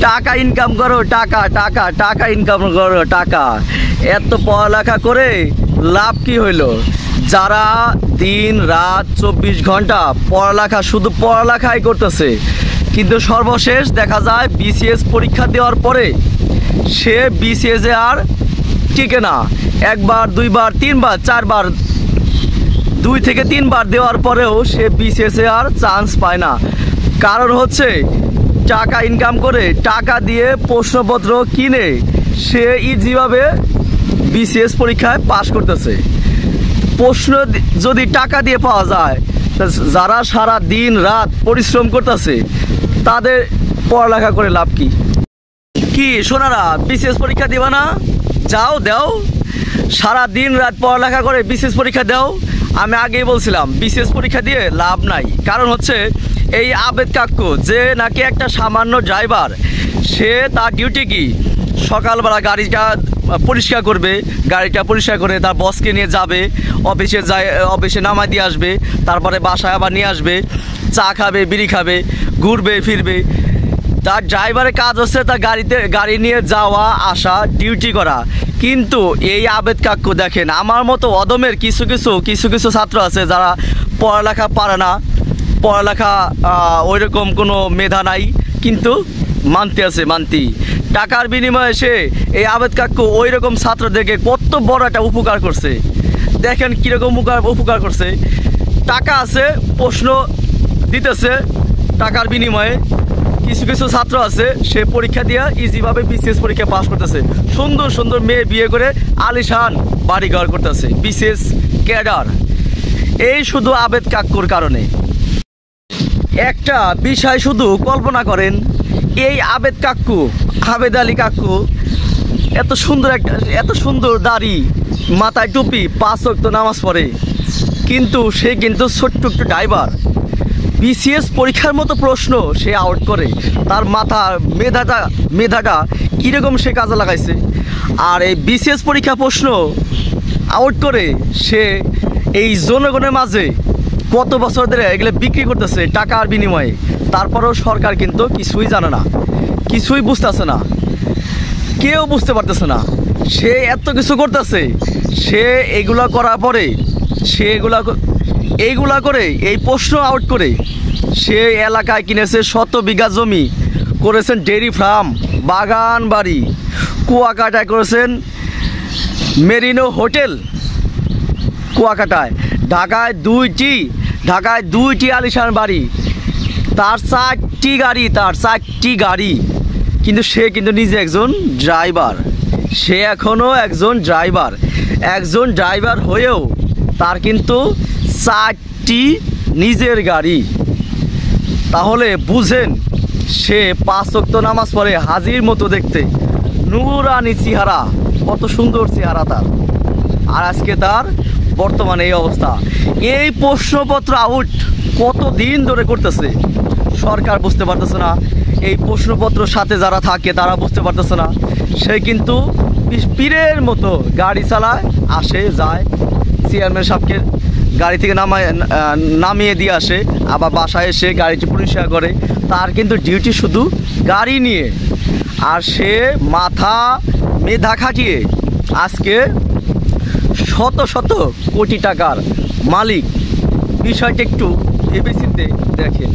টাকা ইনকাম করো, টাকা টাকা টাকা ইনকাম করো, টাকা। এত পড়ালেখা করে লাভ কি হইলো? যারা দিন রাত 24 ঘন্টা পড়ালেখা, শুধু পড়ালেখাই করতেছে, কিন্তু সর্বশেষ দেখা যায় বিসিএস পরীক্ষা দেওয়ার পরে সে বিসিএসে আর টিকে না। একবার, দুইবার, তিনবার, চারবার, 2 থেকে 3 বার দেওয়ার পরেও সে বিসিএসে আর চান্স পায় না। কারণ হচ্ছে টাকা ইনকাম করে, টাকা দিয়ে প্রশ্নপত্র কিনে সে ইজিভাবে বিসিএস পরীক্ষায় পাশ করতেছে। প্রশ্ন যদি টাকা দিয়ে পাওয়া যায়, যারা সারা দিন রাত পরিশ্রম করতেছে তাদের পড়ালেখা করে লাভ কি? কি সোনারা, বিসিএস পরীক্ষা দিবা না? যাও, দাও। সারা দিন রাত পড়ালেখা করে বিসিএস পরীক্ষা দাও। আমি আগেই বলছিলাম বিসিএস পরীক্ষা দিয়ে লাভ নাই। কারণ হচ্ছে এই আবেদ কাক্কু, যে নাকি একটা সামান্য ড্রাইভার, সে তার ডিউটি কি সকালবেলা গাড়িটা পরিষ্কার করবে, গাড়িটা পরিষ্কার করে তার বসকে নিয়ে যাবে, অফিসে যায়, অফিসে নামাই দিয়ে আসবে, তারপরে বাসায় আবার নিয়ে আসবে, চা খাবে, বিড়ি খাবে, ঘুরবে ফিরবে। তার ড্রাইভারের কাজ হচ্ছে তার গাড়ি নিয়ে যাওয়া আসা, ডিউটি করা। কিন্তু এই আবেদ কাক্কু দেখেন, আমার মতো অদমের কিছু কিছু ছাত্র আছে যারা পড়ালেখা পারে না, পড়ালেখা ওইরকম কোনো মেধা নাই, কিন্তু মানতে আছে, মানতি। টাকার বিনিময়ে সে এই আবেদ কাক্কু ওই রকম ছাত্রদেরকে কত বড় একটা উপকার করছে। দেখেন কীরকম উপকার করছে। টাকা আছে, প্রশ্ন দিতেছে টাকার বিনিময়ে। কিছু ছাত্র আছে সে পরীক্ষা দিয়ে ইজিভাবে বিসিএস পরীক্ষা পাস করতেছে, সুন্দর সুন্দর মেয়ে বিয়ে করে আলিশান বাড়িঘর করতেছে, বিসিএস ক্যাডার। এই শুধু আবেদ কাক্কুর কারণে। একটা বিষয় শুধু কল্পনা করেন, এই আবেদ কাক্কু, আবেদ আলী কাক্কু, এত সুন্দর দাড়ি, মাথায় টুপি, 5 ওয়াক্ত নামাজ পড়ে, কিন্তু সে কিন্তু ছোট্ট একটু ড্রাইভার। বিসিএস পরীক্ষার মতো প্রশ্ন সে আউট করে। তার মাথার মেধাটা কীরকম সে কাজে লাগাইছে। আর এই বিসিএস পরীক্ষা প্রশ্ন আউট করে সে এই জনগণের মাঝে কত বছর ধরে এগুলো বিক্রি করতেছে টাকার বিনিময়ে। তারপরেও সরকার কিন্তু কিছুই জানে না, কিছুই বুঝতেছে না, কেউ বুঝতে পারতেছে না। সে এত কিছু করতেছে, সে এগুলা করার পরে, সে এইগুলা করে, এই প্রশ্ন আউট করে সে এলাকায় কিনেছে 100 বিঘা জমি, করেছেন ডেয়ারি ফার্ম, বাগান বাড়ি, কুয়াকাটায় করেছেন মেরিনো হোটেল, কুয়াকাটায়। ঢাকায় দুইটি আলিশান বাড়ি, তার 4টি গাড়ি। কিন্তু সে কিন্তু নিজে একজন ড্রাইভার। সে এখনও একজন ড্রাইভার হয়েও তার কিন্তু 4টি নিজের গাড়ি। তাহলে বুঝেন সে 5 ওয়াক্ত নামাজ পড়ে, হাজির মতো দেখতে, নুরানি চেহারা, কত সুন্দর চেহারা তার। আর আজকে তার বর্তমানে এই অবস্থা। এই প্রশ্নপত্র আউট কত দিন ধরে করতেছে, সরকার বুঝতে পারতেছে না। এই প্রশ্নপত্র সাথে যারা থাকে তারা বুঝতে পারতেছে না। সে কিন্তু পীরের মতো গাড়ি চালায়, আসে যায়, চেয়ারম্যান সাহেবকে গাড়ি থেকে নামিয়ে দিয়ে আসে, আবার বাসায় এসে গাড়িটি পরিষ্কার করে। তার কিন্তু ডিউটি শুধু গাড়ি নিয়ে। আর সে মেধা খাটিয়ে আজকে শত কোটি টাকার মালিক। বিষয়টা একটু ভেবেচিন্তে দেখেন।